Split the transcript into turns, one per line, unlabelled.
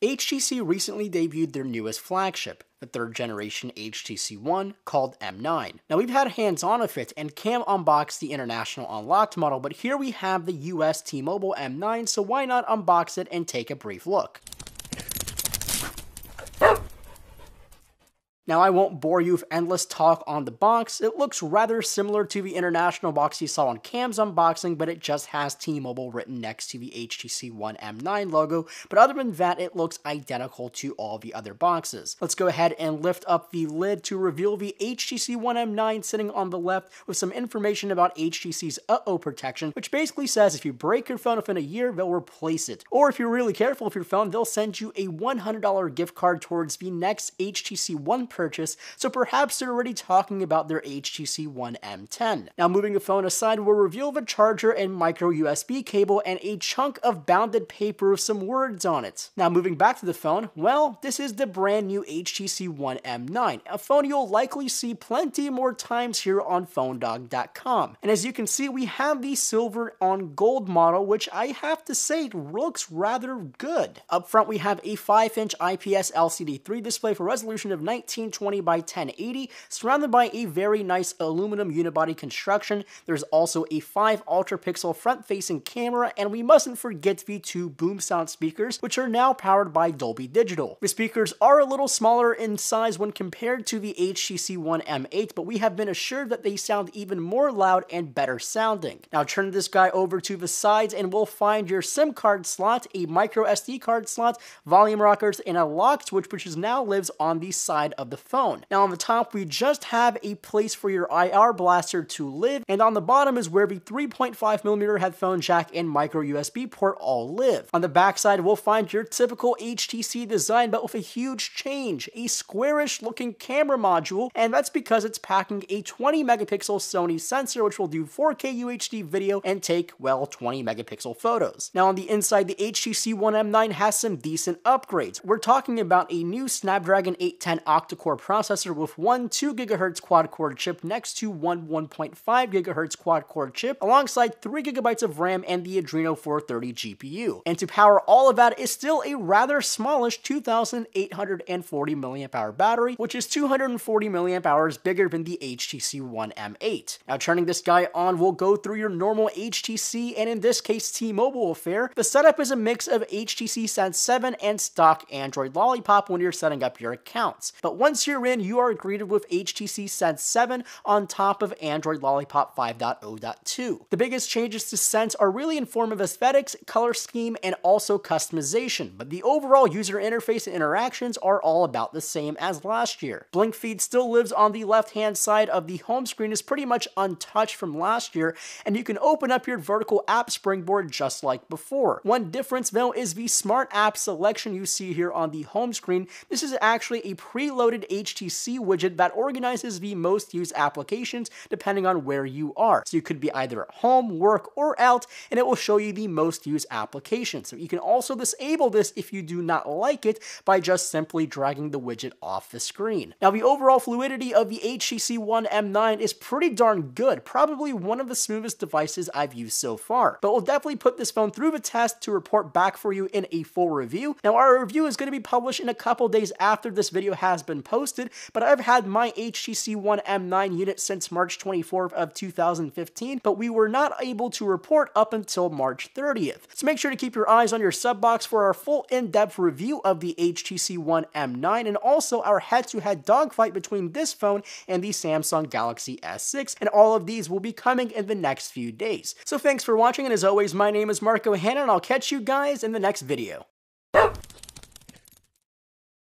HTC recently debuted their newest flagship, the 3rd generation HTC One, called M9. Now we've had hands-on with it, and Cam unboxed the international unlocked model, but here we have the US T-Mobile M9, so why not unbox it and take a brief look. Now, I won't bore you with endless talk on the box. It looks rather similar to the international box you saw on Cam's unboxing, but it just has T-Mobile written next to the HTC One M9 logo, but other than that, it looks identical to all the other boxes. Let's go ahead and lift up the lid to reveal the HTC One M9 sitting on the left with some information about HTC's uh-oh protection, which basically says if you break your phone within a year, they'll replace it. Or if you're really careful with your phone, they'll send you a $100 gift card towards the next HTC One purchase, so perhaps they're already talking about their HTC One M10. Now moving the phone aside, we'll reveal the charger and micro USB cable and a chunk of bounded paper with some words on it. Now moving back to the phone, well, this is the brand new HTC One M9, a phone you'll likely see plenty more times here on PhoneDog.com. And as you can see, we have the silver on gold model, which I have to say looks rather good. Up front, we have a 5-inch IPS LCD3 display for resolution of 1920 by 1080, surrounded by a very nice aluminum unibody construction. There's also a 5 ultra-pixel front-facing camera, and we mustn't forget the 2 boom sound speakers, which are now powered by Dolby Digital. The speakers are a little smaller in size when compared to the HTC One M8, but we have been assured that they sound even more loud and better sounding. Now turn this guy over to the sides and we'll find your SIM card slot, a micro SD card slot, volume rockers, and a lock switch, which now lives on the side of the phone. Now on the top, we just have a place for your IR blaster to live, and on the bottom is where the 3.5mm headphone jack and micro USB port all live. On the back side, we'll find your typical HTC design, but with a huge change, a squarish looking camera module, and that's because it's packing a 20 megapixel Sony sensor, which will do 4K UHD video and take, well, 20 megapixel photos. Now on the inside, the HTC One M9 has some decent upgrades. We're talking about a new Snapdragon 810 octa-core processor with one 2 GHz quad-core chip next to one 1.5 GHz quad-core chip, alongside 3 GB of RAM and the Adreno 430 GPU. And to power all of that is still a rather smallish 2,840 mAh battery, which is 240 mAh bigger than the HTC One M8. Now turning this guy on, we'll go through your normal HTC, and in this case T-Mobile affair. The setup is a mix of HTC Sense 7 and stock Android Lollipop when you're setting up your accounts. But once you're in, you are greeted with HTC Sense 7 on top of Android Lollipop 5.0.2. The biggest changes to Sense are really in form of aesthetics, color scheme, and also customization, but the overall user interface and interactions are all about the same as last year. Blink feed still lives on the left-hand side of the home screen, is pretty much untouched from last year, and you can open up your vertical app springboard just like before. One difference though is the smart app selection you see here on the home screen. This is actually a preloaded HTC widget that organizes the most used applications depending on where you are. So you could be either at home, work, or out, and it will show you the most used applications. So you can also disable this if you do not like it by just simply dragging the widget off the screen. Now the overall fluidity of the HTC One M9 is pretty darn good, probably one of the smoothest devices I've used so far. But we'll definitely put this phone through the test to report back for you in a full review. Now our review is going to be published in a couple days after this video has been posted, but I've had my HTC One M9 unit since March 24th of 2015, but we were not able to report up until March 30th. So make sure to keep your eyes on your sub box for our full in-depth review of the HTC One M9 and also our head-to-head dogfight between this phone and the Samsung Galaxy S6, and all of these will be coming in the next few days. So thanks for watching, and as always, my name is Marco Hanna, and I'll catch you guys in the next video.